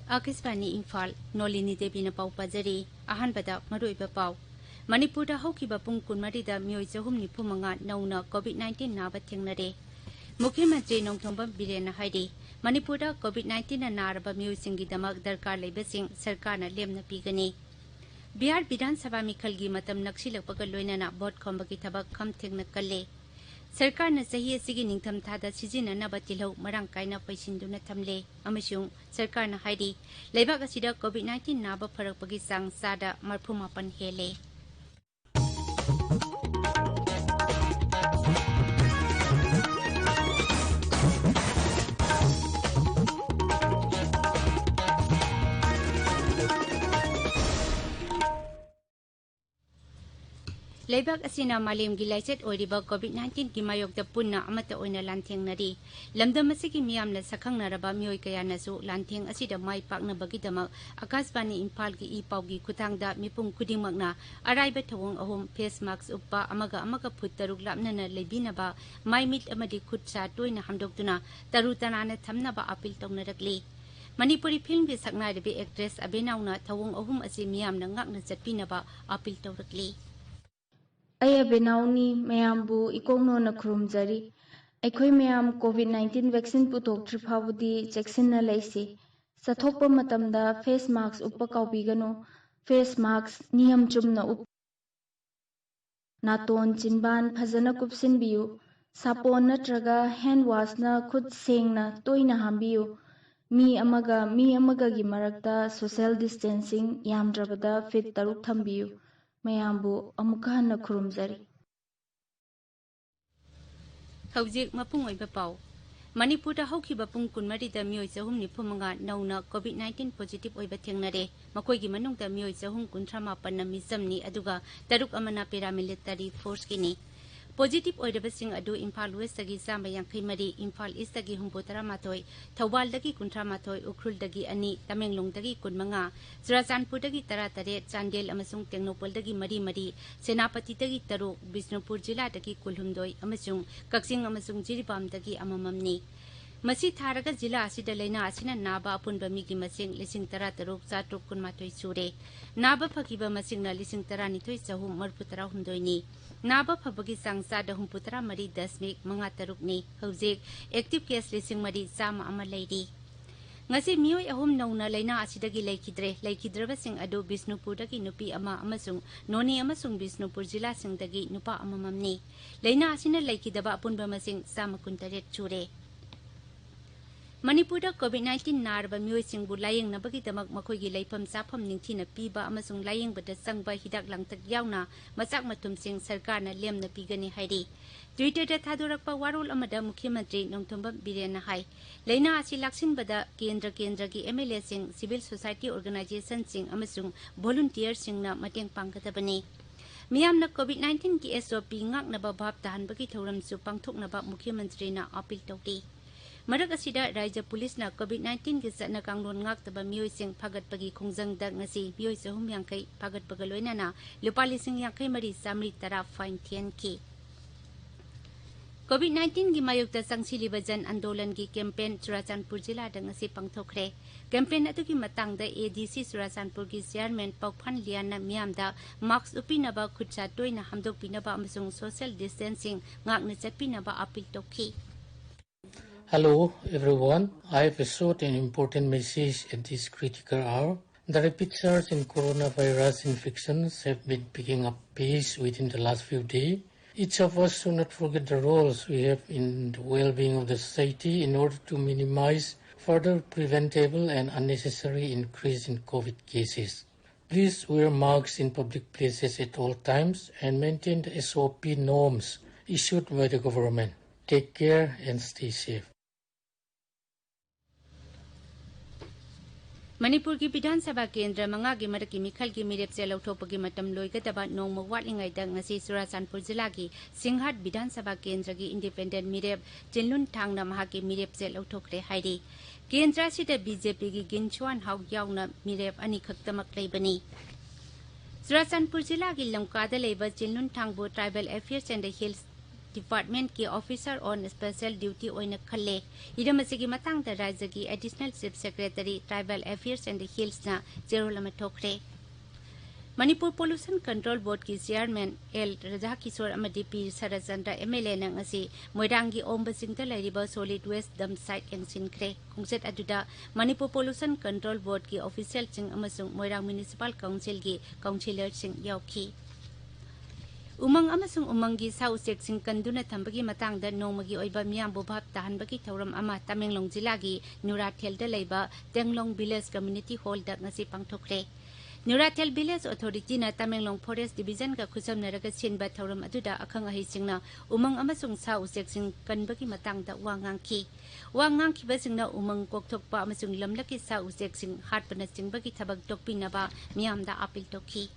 Akisbani Imphal, Nolini Devi na pau pajari, ahanbada maruiba pau. Manipur haukiba pung kunmarida miyoi chahum nipumanga nauna COVID-19 naba thengnare. Mukhyamantri Nongthongba Birena haidi, Manipur COVID-19 na naraba miyoi singidamak darkar leibasing sarkarna lemna pigani. Bihar Bidhan Sabha Mikhalgi matam naksilakpaga loinana bot khombagi thabak kham thengna kalle. Sarkarna sahi asigi ningtham thada sizinanaba tilhau marang kaina paisinduna thamle amasung sarkarna haidi leibak asida COVID-19 naba pharakpagi sang sada marphumapan hele. Leibak asina malem gilaiset oiriba COVID-19 ki mayokta punna amata oina lantheng nari lamdam asigi miyamna sakhang naraba mioi kaya nasu lantheng asida mai pakna bagidama Akasbani Imphal ki ipaugi kuthangda mipum kudingmakna araiba thawong ahum face mask uppa amaga phut taruk lapnana leibinaba mai mit amadi khutsa toina hamdoktuna taru tanana thamnaba apil tawnarakli Manipuri film bi sakna rebi actress abenauna thawong ahum asi miyamna ngakna chatpinaba apil tawrakli Aya benauni mayambu ikongno na khurumjari aikhoi mayam COVID-19 vaccine putok triphabudi checksin na laisi sathokpa matamda face mask uppa kaubigano face mask niyam chumna up naton chinban phajana kupsin biu sapon natraga hand wash na khud sengna toina hambiu mi amaga gi marakta social distancing yamdrabada fit taruk thambiu Mayambu amukana khurumjari. Haujik mapung oiba pau. Manipur haukiba pung kunmarida miyoi chahum nipumanga nauna COVID-19 positive oiba thengnare. Makoigi manungda miyoi chahum kuntrama panna mizamni aduga taruk amana paramilitary force kini. Positive oirabasing adu Imphal West dagi Samba Yankai Mari, Imphal East dagi Humputara Matoi, Thawal dagi Kuntra Matoi, Ukrul dagi Ani, Tamenglong dagi Kunmanga, Churachandpur dagi Taratare, Chandel amasung Tengnopal dagi Mari, Senapati dagi Taru, Bisnupur Jila dagi Kulhumdoi, amasung Kaksing amasung Jiribam dagi Amamamni. Masi Tharaga Jila asida laina asina naba apun bamigi masing lising tara taruk satruk kun matoi sure. Naba phakiba masing na lising tara nitoi sahum marputara humdoini. Naba phabagi sangsa da humputara mari 10 mga taruk ni hojik active case lising mari sama ama lairi. Ngasi miyoi ahum nauna laina asidagi laikidraba sing adu Bisnupur dagi nupi ama amasung noni amasung Bisnupur Jila sing dagi nupa amamamni. Laina asina laikidaba apun bamasing sama kuntaret sure. Manipur COVID-19 narba miyoi singbu layeng nabagi damak makoigi laifam sapam ningthina piba amasung layeng bada sangba hidak langtak yauna masak matum sing sarkarna lemna pigani hairi. Twitter da thadorakpa warol amada Mukhyamantri Nongthongba Birena hai. Laina asi laksin bada kendra gi MLA sing civil society organization sing amasung volunteer sing na mateng pangkatabani. Miyamna COVID-19 ki SOP ngak naba bab tahan bagi thoram su pangthok naba Mukhyamantri na apil tawti. Marak asida Raja Police na COVID-19 ki satna kanglon ngak taba miyoi sing phagat pagi khongjang dak ngasi miyoi sahum yangkai phagat pagaloina na lupa lising yangkai mari samri tara fine thian ki COVID-19 gi mayukta sangsiliba jan andolan gi campaign Churachandpur Jila da ngasi pangthokre campaign atu gi matangda ADC Churachandpur gi chairman Paukphan Liana miyamda mask upinaba khutsa toina hamdok pinaba amasung social distancing ngakna chatpinaba apil tokhi. Hello everyone, I have a short and important message at this critical hour. The rapid surge in coronavirus infections have been picking up pace within the last few days. Each of us should not forget the roles we have in the well-being of the society in order to minimize further preventable and unnecessary increase in COVID cases. Please wear masks in public places at all times and maintain the SOP norms issued by the government. Take care and stay safe. Manipur ki Bidhan Sabha Kendra mangagi maraki Mikhal ki mirep se lauthopagi matam loigadaba nongma watlingai da ngasi Churachandpur Jila ki Singhat Bidhan Sabha Kendra ki independent mirep Chinlun thangna mahaki mirep se lauthokre hairi Kendra sida BJP ki Ginchuan Hau yauna mirep ani khaktamak leibani Churachandpur Jila ki Lamkada leiba Chinlun thangbo Tribal Affairs and the Hills department की officer on special duty ओइन खले हिरम असिगी मतंग राज्य की additional chief secretary tribal affairs and hills ना जेरोल अमा थोखरे मणिपुर पोल्यूशन कंट्रोल बोर्ड की चेयरमैन एल राजा किशोर अमदी पी सरचंद्र एमएलए नंगसी मोइरांगी ओंबसिंगदा लैरिबा सॉलिड वेस्ट डम साइट एंगसिनख्रे खुंगसेट अदुदा मणिपुर पोल्यूशन कंट्रोल बोर्ड की ऑफिशियल सिंग अमसुंग मोइरांग म्युनिसिपल काउंसिल की काउंसिलर सिंग यावखी उमंग अमसुंग उमंगी सा उचेक सिंग कंदुना थंबगी मतंगदा नोमगी ओइबा मियांबु भाब ताहनबगी थौरम अमा तमेंगलोंग जिलागी न्यूराथेलदा लैबा तेंगलोंग विलेज कम्युनिटी हॉल दा ngasi पांगथोखरे न्यूराथेल विलेज अथॉरिटी ना तमेंगलोंग फॉरेस्ट डिवीजन का खुसमनरगा सिनबा थौरम अदुदा अखंग अहिसिंगना उमंग अमसुंग सा उचेक सिंग कनबगी मतंगदा वांगांखी बसिंगना उमंग कोकथोकपा अमसुंग लमलकी सा उचेक सिंग हाटपना सिंगबगी थबक तोकपिनबा मियामदा अपील तोखी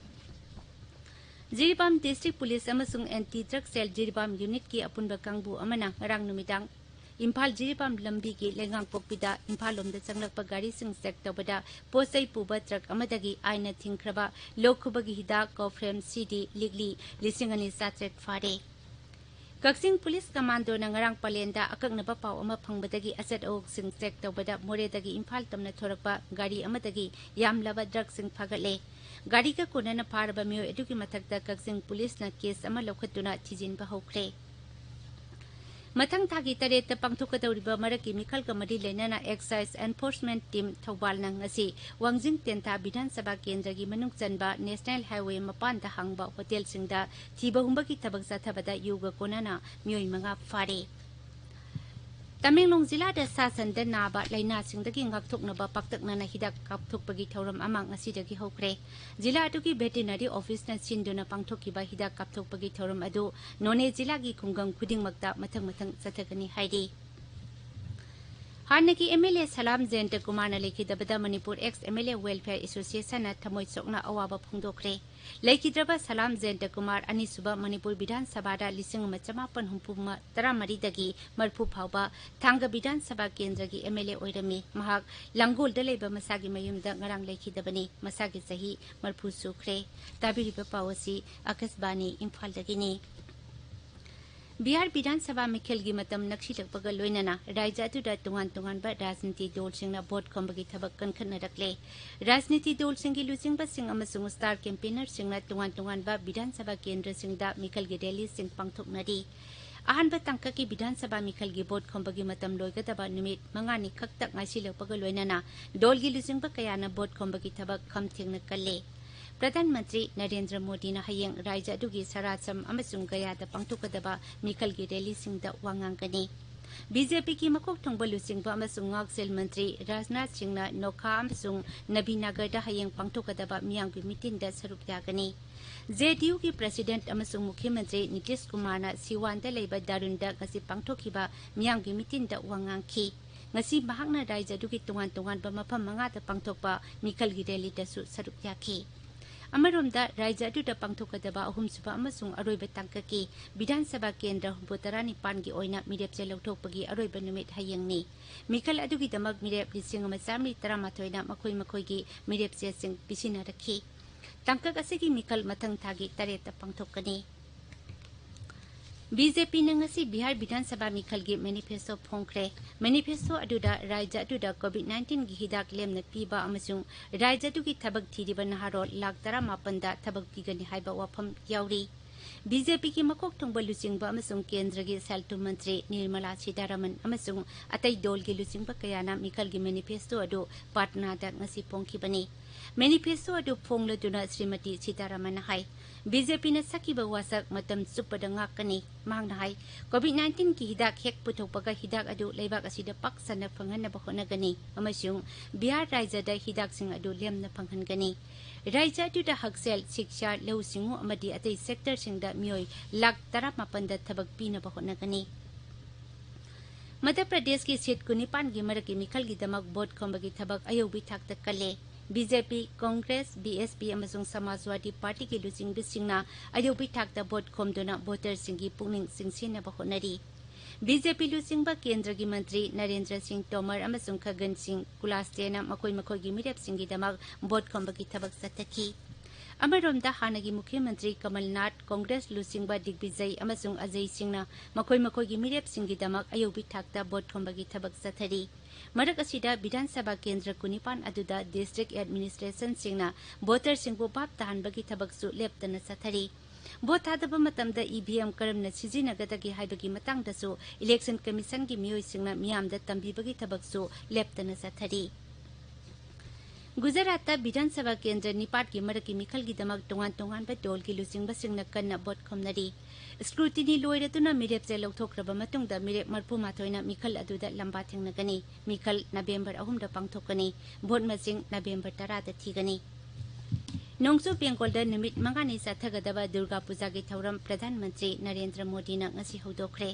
जिरीबाम डिस्ट्रिक्ट पुलिस अमसुंग anti drug cell Jiribam unit की अपुनबा कांगबु अमना ngarang numitang इम्फाल जिरीबाम लंबी की लेंगांग पोकपिदा इम्फाल लोमदा चंगलकपा गाड़ी सिंग चेक तौबदा पोसै पुबा ट्रक अमदगी आइना थिंख्रबा लोकखुबगी हिदाक कोफ्रेम सीडी लिगली लिसिंग अनि सात्रेट फारे कक्सिंग पुलिस कमांडो नंगरांग पलेंदा अकंगनबा पाव अमा फंगबदगी अचत औक सिंग चेक तौबदा मोरेदगी इम्फाल तमना थोरकपा गाड़ी अमदगी यामलबा ड्रग सिंग फगले गाड़ी का कोनना फारबा मियो एदुकी मथकता कक्सिंग पुलिस ना केस अमा लौखतुना थिजिनबा हौख्रे मथंग थागी तरेत पांगथोकदौरिबा मरकी मिखल कमरी लेनाना एक्साइज एनफोर्समेंट टीम थौबाल नंगसी वांजिंग तेंथा विधानसभा केंद्र की मनुंग चनबा नेशनल हाईवे मपान दा हांगबा होटल सिंगदा थीबा हुंबगी थबक जाथबदा युग कोनना मियोय मंगा फारे तमेंगलोंग जिला दा सासन दा नाबा लाइना सिंगदगी ngakthoknaba paktaknana hidak kapthokpagi thauram amang asidagi hokre जिला अदुगी वेटेरिनरी ऑफिस ना सिंदुना पांगथोकिबा हिदाक kapthokpagi thauram adu नोने जिला की खुंगंग खुदिंगमक्ता मथंग मथंग चथगनी हाइदि हानकी एमएलए सलाम जयंत कुमार ने लेखिदबदा Manipur ex MLA welfare association ना थमोय सोकना अवाबा फोंदोखरे लेखिद्रबा सलाम जयंत कुमार अनिसुबा मणिपुर विधानसभा दा लिसिंग मचमापन हुंपुमा 13 दगी मरफु फावबा थांग विधानसभा केंद्र की एमएलए ओइरमी महाक लंगोल दा लेबा मसागी मयुमदा ngarang लेखिदबनी मसागी सही मरफु सुखरे ताबिरिबा पावसी आकाशवाणी इम्फाल दगिनी बिहार विधानसभा मिखेल की मतम नक्सीलकपग लोइनना राज्य अदुदा तोंगान तोंगानबा राजनीति दलसिंगना भोट खंबगी थबक कनखनरकले राजनीति दलसिंगी लुचिंगबसिंग अमसुंग स्टार कैंपेनर सिंगना तोंगान तोंगानबा विधानसभा केंद्र सिंगदा मिखेल की रैली सिंग पांगथोकनरी अहनब तंक की विधानसभा मिखेल की भोट खंबगी मतम लोइगदबा निमित मंगानी खक्तक ngasilakpag लोइनना दल की लुचिंगबा कयाना भोट खंबगी थबक खमथेंगना कल्ले प्रधानमंत्री नरेंद्र मोदी ने हयेंग राज्य अदुगी सरासम अमसुंग गयादा पांगथोकदबा मिखल की रैली सिंगदा वांगांगनी बीजेपी की मकोक थोंबा लुचिंगबा अमसुंग ngaksil मंत्री राजनाथ सिंह ना नोखा अमसुंग नबीनगरदा हयेंग पांगथोकदबा मियांगी मीटिंगदा सरुक यागनी जेडीयू की प्रेसिडेंट अमसुंग मुख्यमंत्री नीतीश कुमार ना सिवानदा लेबा दारुंदा ngasi पांगथोकिबा मियांगी मीटिंगदा वांगांखी ngasi mahakna राज्य अदुगी तोंगान तोंगानबा मफम मंगादा पांगथोकबा मिखल की रैलीदासु सरुक याखी अमरोमदा राज्य अदुदा पांगथोकदबा अहुमसुबा अमसुंग अरोइबा तंककी विधानसभा केंद्र हुंबोतरानी पानगी ओइना मिरेपसे लौथोकपगी अरोइबा नुमित हयेंगनी मिखल अदुगी दमक मिरेप लिसिंग मचामी 13 ना मखोय मखोयगी मिरेपसे सिंग पिसिनारखी तंकक असिगी मिखल मथंग थागी तरेता पांगथोकनी बीजेपी ने ngasi बिहार विधानसभा मिखल की मैनिफेस्टो फोंख्रे मैनिफेस्टो अदुदा राज्य अदुदा कोविड-19 की हिदाक लेमना पीबा अमसुंग राज्य अदुगी थबक थीरिबा नहारोल लाख 18 दा थबक पीगनी हाइबा वाफम यावरी बीजेपी की मकोक थोंबा लुचिंगबा अमसुंग केंद्र की सेल्टू मंत्री निर्मला सीतारमन अमसुंग अतै दोल की लुचिंगबा कयाना मिखल की मैनिफेस्टो अदु पाटनादा ngasi पोंखिबनी मैनिफेस्टो अदु फोंगलदुना श्रीमती सीतारमन हाई बीजेपी ने सकीबा वासक मतम सुपदा ngakani मांगना हाई कोविड-19 की हिदाक हेक पुथोकपगा हिदाक अदु लेबाक असिदा पक्सना फंगनबा होनगनी अमसुंग बिहार राज्यदा हिदाक सिंग अदु लेमना फंगनगनी राज्य अदुदा हकसेल शिक्षा लौसिंगु अमदि अतै सेक्टर सिंगदा मियोय लाख 18 दा थबक पीनबा होनगनी मध्य प्रदेश की सीट 19 की मरकी मिखल की दमक वोट खंबगी थबक अयोबी थाकता कले बीजेपी कांग्रेस बीएसपी अमसुंग समाजवादी पार्टी की लुचिंगबिसिंगना अयोबी थाकता वोट खोमदुना वोटर सिंगी पुनिंग सिंगसिनबा होनरी बीजेपी लुचिंगबा केंद्र की मंत्री नरेंद्र सिंह तोमर अमसुंग खगन सिंह कुलास्तेना मखोय मखोयगी मिरेप सिंगी दमक वोट खंबगी थबक सतखी अमरोमदा हानगी मुख्यमंत्री कमलनाथ कांग्रेस लुसिंगबा दिग्विजय अमसुंग अजय सिंहना मखोई मिरेप सिंगिदमक अयोबी थाक्ता बोट खोंबगी थबक चथरी मरक असिदा विधानसभा केंद्र कुनिपान अदुदा डिस्ट्रिक्ट एडमिनिस्ट्रेशन सिंगना वोटर सिंगबु बाप ताहनबगी थबकसु लेप्तना चथरी भोट थादब मतमदा ईवीएम करमना सिजिनगदगी हाइबगी मतंगदसु इलेक्शन कमीशन की मियोइसिंगना मियामदा तंबीबगी थबकसु लेप्तना चथरी गुजरात विधानसभा केंद्र निपाट की मरक की मिखल की दमक तोंगान तोंगान डोल की लुसिंगबसिंगना कन्ना बोट खोमनरी स्क्रूटिनी लोइरतुना मिरेपसे लौथोख्रबा मतुंगदा मिरेप मरफु माथोइना मिखल अदुदा लंबा थेंगनगनी मिखल नवेंबर 3 दा पांगथोकनी भोट मसिंग नवेंबर 10 दा थीगनी नोंसु बेंगोल दा निमित मंगानी साथगदबा दुर्गा पूजा की थौरम प्रधानमंत्री नरेंद्र मोदी ना ngasi हौदोखरे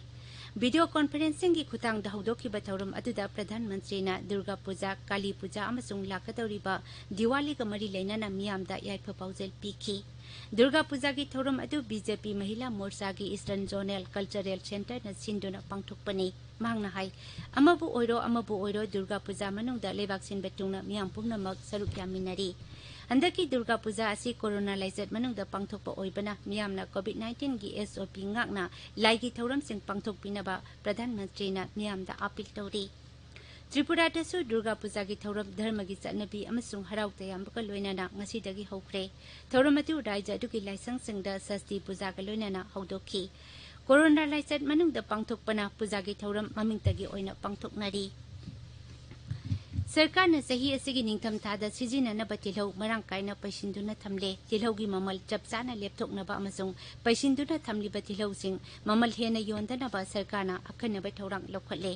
वीडियो कॉन्फ्रेंसिंग की खुतांग दा हौदोखिबा थौरम अदुदा प्रधानमंत्री ना दुर्गा पूजा काली पूजा अमसुंग लाकदौरिबा दिवाली का मरी लेना मियामदा याइफा पाउजेल पीखी दुर्गा पूजा की थौरम अदु बीजेपी महिला मोर्चा की ईस्टर्न जोनल कल्चरल सेंटर न सिंदुना पांगथोकपनी मांगना हाई अमबु ओइरो दुर्गा पूजा मनुंगदा लेबाक सिनबे तुंगना मियाम पुंगनमक सरुक यामिनरी हंदकी दुर्गा पूजा असी कोरोना लाइजत मनुंगदा पांगथोकपा ओइबना मियामना कोविड-19 की एसओपी ngakna लाइगी थौरम सिंग पांगथोकपिनबा प्रधानमंत्री ना मियामदा अपील तौरी त्रिपुरा दसु दुर्गा पूजा की थौरम धर्म की चटनबी अमसुंग हराउ तयामबका लोइनाना ngasiदगी हौख्रे थौरम अदु राज्य अदुगी लाइसंग सिंगदा षष्ठी पूजा का लोइनाना हौदोखी कोरोना लाइजत मनुंगदा पांगथोकपना पूजा की थौरम ममिंगतगी ओइना पांगथोकनारी सरकार ने सही असिगी निंगथम थादा सिजिननबा तिलौ मरांग कायना पैसिंदुना थमले तिलौगी ममल चपचाना लेपथोकनबा अमसुंग पैसिंदुना थमलिबा तिलौसिंग ममल हेना योंदनबा सरकारना अखनबा थौरांग लौखले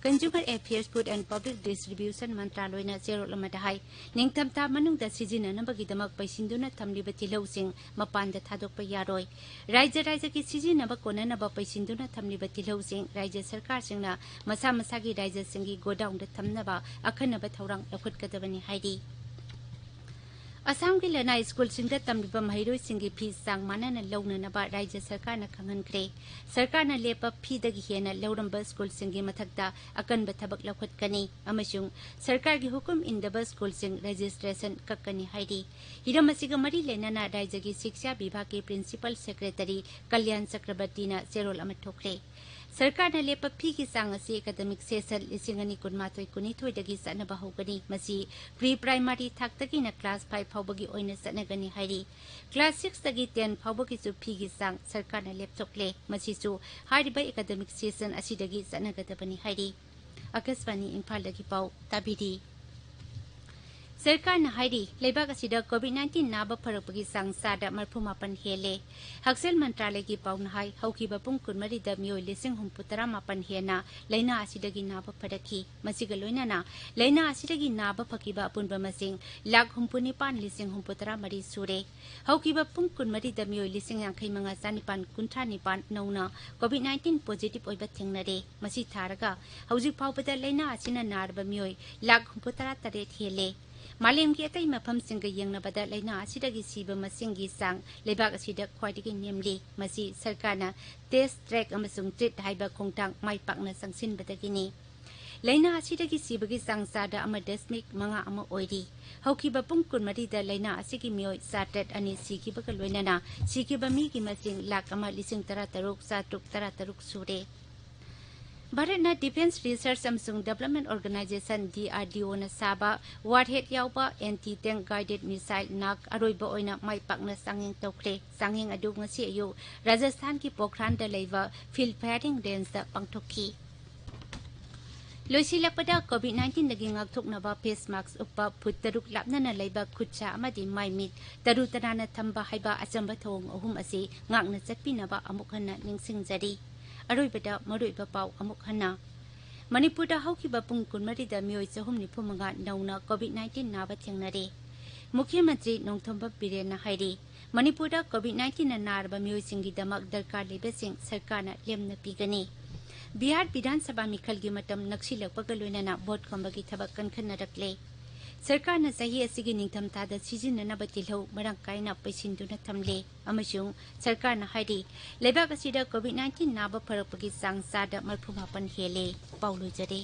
consumer affairs food and public distribution मंत्रालयना जेरोलमदा हाई निंगथमता मनुंगदा सिजिननबगीदमक पैसिंदुना थमलिबा तिलौसिंग मपानदा थादोकपा यारोय राज्य की सिजिनबा कोननबा पैसिंदुना थमलिबा तिलौसिंग राज्य सरकार सिंगना मसा मसागी राज्य सिंगी गोडाउनदा थमनबा अखनबा थौरांग लौखटकदबनी हाइदी असम की लना स्कूल सिंगदा तमलिबा महिरोय सिंगी फी सांग मानना लौननबा राज्य सरकार ना खंगनख्रे सरकार ना लेपा फीदगी हेना लौरंबा स्कूल सिंगी मथकदा अकनबा थबक लौखटकनी अमसुंग सरकार की हुकुम इंदबा स्कूल सिंग रजिस्ट्रेशन कक्कनी हाइदी हिरमसिगा मरी लेना राज्य की शिक्षा विभाग के प्रिंसिपल सेक्रेटरी कल्याण चक्रवर्ती ना जेरोल अमा ठोकरे सरकार ने लेपा फी की सांग असी एकेडमिक सेशन 2022-23 चनबा हौगनी मसी प्री प्राइमरी थाक्तगी ना क्लास 5 फाउबगी ओइना चनगनी हाइरी क्लास 6 तगी 10 फाउबगी सु फी की सांग सरकार ने लेपथोकले मसी सु हाइरिबा एकेडमिक सेशन असिदगी चनगदबनी हाइरी आकाशवाणी इम्फाल दगी पाउ ताबिदी सरकार हाइरी लेबाक असिदा कोविड-19 नाबा फरकपगी सांगसादा 34 हेले हक्सेल मंत्रालय की पाउन हाई हौकिबा पुंग कुनमरी दा मियोय 1938 हेना लैना असिदगी नाबा फरकी मसिगा लोइनाना लैना असिदगी नाबा फकीबा अपुनबा मसिंग 1,94,034 सुरे हौकिबा पुंग कुनमरी दा मियोय 19,95,919 नौना कोविड-19 पॉजिटिव ओइबा थेंगनरे मसि थारगा हौजिक फाउबदा लैना असिना नारबा मियोय 1,38 हेले मालेम की अतई मफम सिंग यंगनबदा लैना असिदगी सीबा मसिंगी सांग लेबाक असिदा ख्वाइदगी नेमली मसि सरकारना टेस्ट ट्रैक अमसुंग ट्रीट हाइबा खोंगथांग माइपाकना संसिनबदगिनी लैना असिदगी सीबगी सांगसादा 1.5 ओइरी हौकिबा पुंग कुनमरीदा लैना असिगी मियोय 7 सिकिबगा लोइनाना सिकिबा मीगी मसिंग 1,13,733 सुरे भारतना डिफेंस रिसर्च अमसुंग डेवलपमेंट ऑर्गेनाइजेशन DRDO ना साबा वारहेड यावबा एंटी टैंक गाइडेड मिसाइल नाक अरोइबा ओइना माइपाकना सांगिंग तौख्रे सांगिंग अदु ngasi अयु राजस्थान की पोखरान दा लेवा फील्ड फायरिंग रेंज दा पांगथोखी लोइसिलकपदा कोविड-19 दगी ngakthoknaba फेस मास्क उपा फुट तरुक लापनना लेबा खुच्चा अमदि माइमिट तरु तनाना थंबा हाइबा अचंबा थोंग अहुम असी ngakna चटपिनबा अमुक हन्ना निंगसिंगजरी अरोइबदा मरुइबा पाउ अमुक हन्ना मणिपुरदा हौकिबा पुंग कुनमरीदा मियोय 395 नौना कोविड-19 नाबा थेंगनरे मुख्यमंत्री नोंथोंबा बिरेन हाइरी मणिपुरदा कोविड-19 ना नारबा मियोय सिंगीदमक दरकार लेबेसिंग सरकारना लेमना पीगनी बिहार विधानसभा मिखल की मतम नक्सिलकपगा लोइनाना भोट खोंबगी थबक कनखनरकले सरकार ने सही असिगी निंगथम थादा सिजिननबा तिलौ मरंग कायना पैसिंदुना थमले अमसुंग सरकार ना हाइरी लेबाक असिदा कोविड-19 नाबा फरकपगी सांगसादा 34 हेले पाउलो जरे।